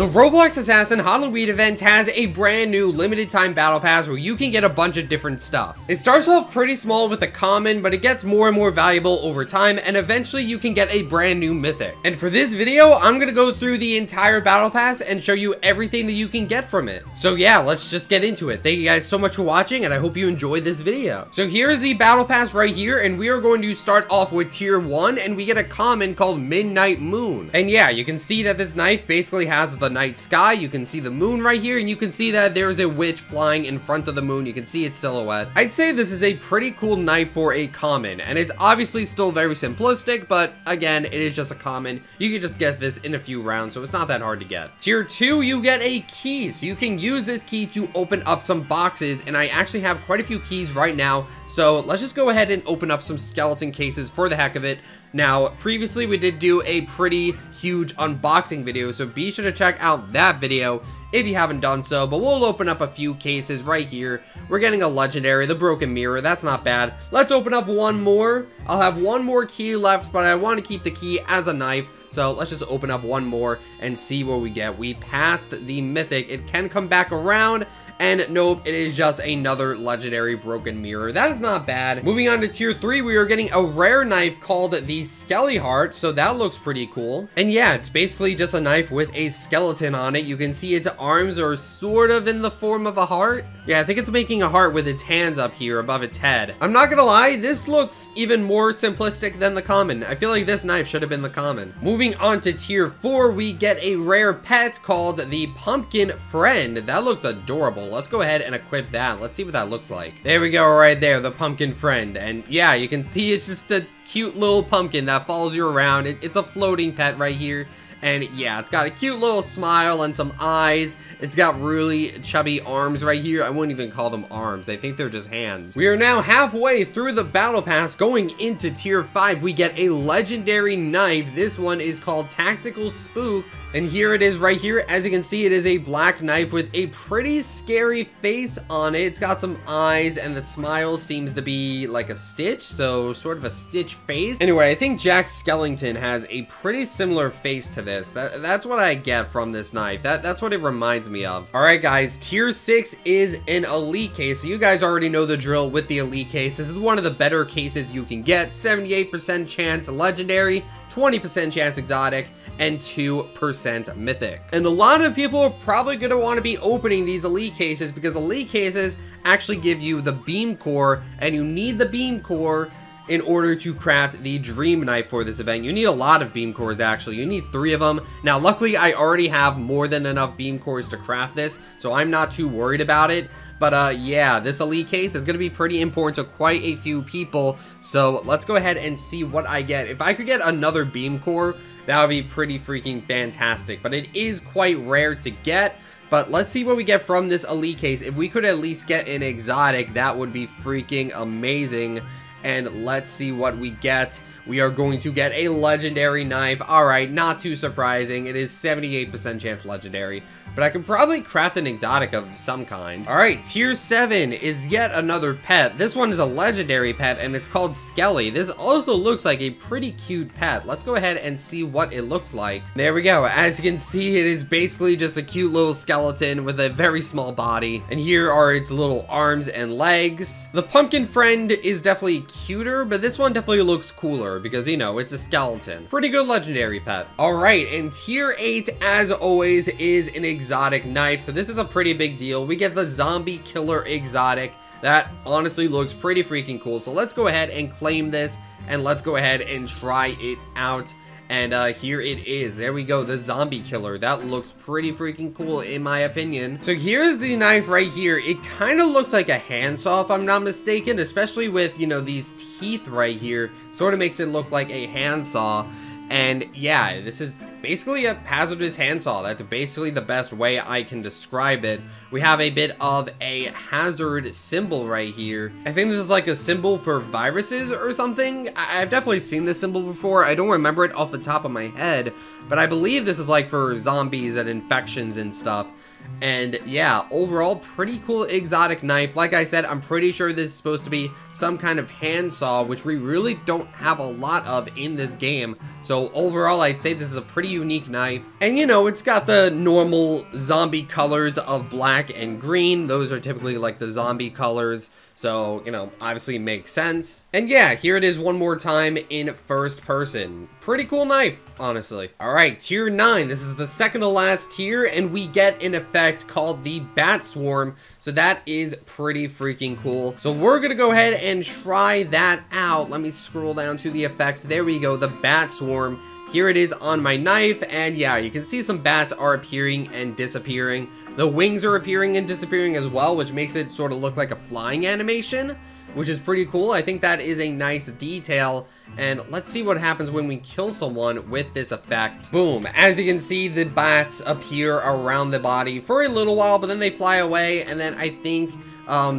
The Roblox Assassin Halloween event has a brand new limited time battle pass where you can get a bunch of different stuff. It starts off pretty small with a common, but it gets more and more valuable over time, and eventually you can get a brand new mythic. And for this video, I'm gonna go through the entire battle pass and show you everything that you can get from it. So yeah, let's just get into it. Thank you guys so much for watching, and I hope you enjoyed this video. So here's the battle pass right here, and we are going to start off with tier 1, and we get a common called Midnight Moon. And yeah, you can see that this knife basically has the night sky. You can see the moon right here, and you can see that there's a witch flying in front of the moon. You can see its silhouette. I'd say this is a pretty cool knife for a common, and it's obviously still very simplistic, but again, it is just a common. You can just get this in a few rounds, so it's not that hard to get. Tier 2, you get a key, so you can use this key to open up some boxes, and I actually have quite a few keys right now, so let's just go ahead and open up some skeleton cases for the heck of it. Now, previously we did do a pretty huge unboxing video, so be sure to check out that video if you haven't done so, but we'll open up a few cases right here. We're getting a legendary, the broken mirror. That's not bad. Let's open up one more. I'll have one more key left, but I want to keep the key as a knife. So let's just open up one more and see what we get. We passed the mythic. It can come back around. And nope, it is just another legendary broken mirror. That is not bad. Moving on to tier 3, we are getting a rare knife called the Skelly Heart. So that looks pretty cool. And yeah, it's basically just a knife with a skeleton on it. You can see its arms are sort of in the form of a heart. Yeah, I think it's making a heart with its hands up here above its head. I'm not gonna lie, this looks even more simplistic than the common. I feel like this knife should have been the common. Moving on to tier 4, we get a rare pet called the Pumpkin Friend. That looks adorable. Let's go ahead and equip that. Let's see what that looks like. There we go, right there, the Pumpkin Friend. And yeah, you can see it's just a cute little pumpkin that follows you around. It's a floating pet right here. And yeah, it's got a cute little smile and some eyes. It's got really chubby arms right here. I wouldn't even call them arms. I think they're just hands. We are now halfway through the battle pass. Going into tier 5, we get a legendary knife. This one is called Tactical Spook. And here it is right here. As you can see, it is a black knife with a pretty scary face on it. It's got some eyes, and the smile seems to be like a Stitch, so sort of a Stitch face. Anyway, I think Jack Skellington has a pretty similar face to this. That's what I get from this knife. That's what it reminds me of. All right, guys, tier 6 is an elite case. So you guys already know the drill with the elite case. This is one of the better cases you can get. 78% chance legendary, 20% chance exotic, and 2% mythic. And a lot of people are probably going to want to be opening these elite cases because elite cases actually give you the beam core, and you need the beam core in order to craft the dream knife for this event. You need a lot of beam cores, actually. You need 3 of them. Now, luckily, I already have more than enough beam cores to craft this, so I'm not too worried about it. But yeah, this elite case is going to be pretty important to quite a few people. So let's go ahead and see what I get. If I could get another beam core, that would be pretty freaking fantastic. But it is quite rare to get. But let's see what we get from this elite case. If we could at least get an exotic, that would be freaking amazing. And let's see what we get. We are going to get a legendary knife. All right, not too surprising. It is 78% chance legendary, but I could probably craft an exotic of some kind. All right, tier 7 is yet another pet. This one is a legendary pet, and it's called Skelly. This also looks like a pretty cute pet. Let's go ahead and see what it looks like. There we go. As you can see, it is basically just a cute little skeleton with a very small body, and here are its little arms and legs. The Pumpkin Friend is definitely cuter, but this one definitely looks cooler because, you know, it's a skeleton. Pretty good legendary pet. All right, and tier 8, as always, is an exotic knife. So this is a pretty big deal. We get the Zombie Killer exotic. That honestly looks pretty freaking cool. So let's go ahead and claim this, and let's go ahead and try it out. And here it is. There we go, the Zombie Killer. That looks pretty freaking cool in my opinion. So here's the knife right here. It kind of looks like a handsaw if I'm not mistaken, especially with, you know, these teeth right here. Sort of makes it look like a handsaw. And yeah, this is basically a hazardous handsaw. That's basically the best way I can describe it. We have a bit of a hazard symbol right here. I think this is like a symbol for viruses or something. I've definitely seen this symbol before. I don't remember it off the top of my head, but I believe this is like for zombies and infections and stuff. And yeah, overall, pretty cool exotic knife. Like I said, I'm pretty sure this is supposed to be some kind of handsaw, which we really don't have a lot of in this game. So overall, I'd say this is a pretty unique knife. And you know, it's got the normal zombie colors of black and green. Those are typically like the zombie colors. So, you know, obviously makes sense. And yeah, here it is one more time in first person. Pretty cool knife, honestly. All right, tier 9. This is the second to last tier, and we get an effect called the Bat Swarm. So that is pretty freaking cool. So we're gonna go ahead and try that out. Let me scroll down to the effects. There we go, the Bat Swarm. Here it is on my knife, and yeah, you can see some bats are appearing and disappearing. The wings are appearing and disappearing as well, which makes it sort of look like a flying animation, which is pretty cool. I think that is a nice detail, and let's see what happens when we kill someone with this effect. Boom. As you can see, the bats appear around the body for a little while, but then they fly away, and then I think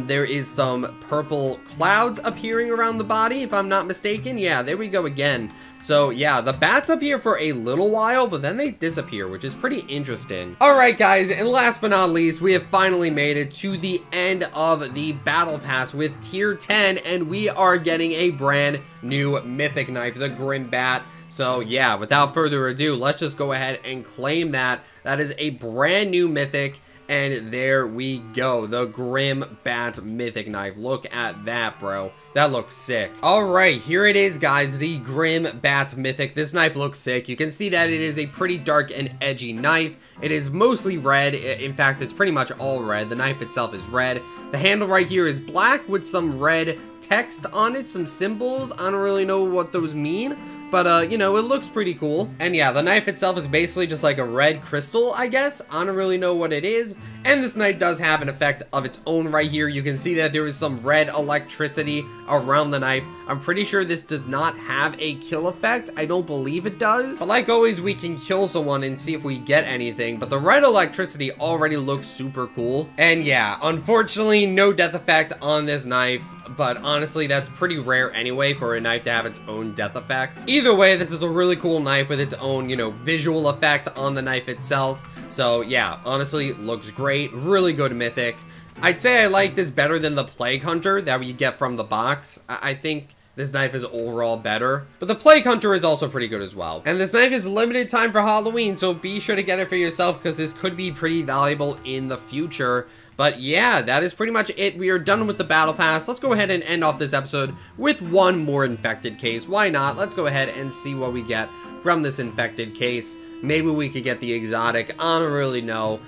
there is some purple clouds appearing around the body, if I'm not mistaken. Yeah, there we go again. So yeah, the bats appear for a little while, but then they disappear, which is pretty interesting. All right, guys, and last but not least, we have finally made it to the end of the battle pass with tier 10, and we are getting a brand new mythic knife, the Grim Bat. So yeah, without further ado, let's just go ahead and claim that. That is a brand new mythic. And there we go, the Grim Bat Mythic Knife. Look at that, bro. That looks sick. All right, here it is, guys, the Grim Bat Mythic. This knife looks sick. You can see that it is a pretty dark and edgy knife. It is mostly red. In fact, it's pretty much all red. The knife itself is red. The handle right here is black with some red text on it, some symbols. I don't really know what those mean. But, you know, it looks pretty cool. And yeah, the knife itself is basically just like a red crystal, I guess. I don't really know what it is. And this knife does have an effect of its own right here. You can see that there is some red electricity around the knife. I'm pretty sure this does not have a kill effect. I don't believe it does. But like always, we can kill someone and see if we get anything. But the red electricity already looks super cool. And yeah, unfortunately, no death effect on this knife. But honestly, that's pretty rare anyway for a knife to have its own death effect. Either way, this is a really cool knife with its own, you know, visual effect on the knife itself. So yeah, honestly, looks great. Really good mythic. I'd say I like this better than the Plague Hunter that we get from the box. I think this knife is overall better, but the Plague Hunter is also pretty good as well. And this knife is limited time for Halloween, so be sure to get it for yourself because this could be pretty valuable in the future. But yeah, that is pretty much it. We are done with the battle pass. Let's go ahead and end off this episode with one more infected case. Why not? Let's go ahead and see what we get from this infected case. Maybe we could get the exotic. I don't really know.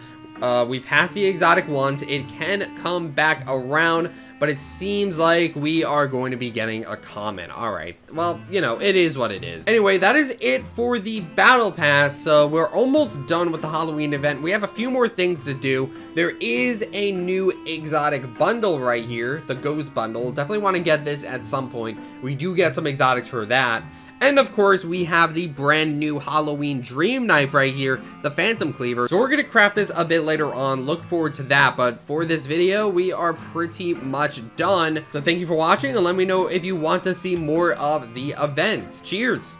We passed the exotic once. It can come back around, but it seems like we are going to be getting a common. All right, well, you know, it is what it is. Anyway, that is it for the battle pass. So we're almost done with the Halloween event. We have a few more things to do. There is a new exotic bundle right here, the Ghost Bundle. Definitely want to get this at some point. We do get some exotics for that. And of course, we have the brand new Halloween Dream Knife right here, the Phantom Cleaver. So we're going to craft this a bit later on. Look forward to that. But for this video, we are pretty much done. So thank you for watching, and let me know if you want to see more of the events. Cheers!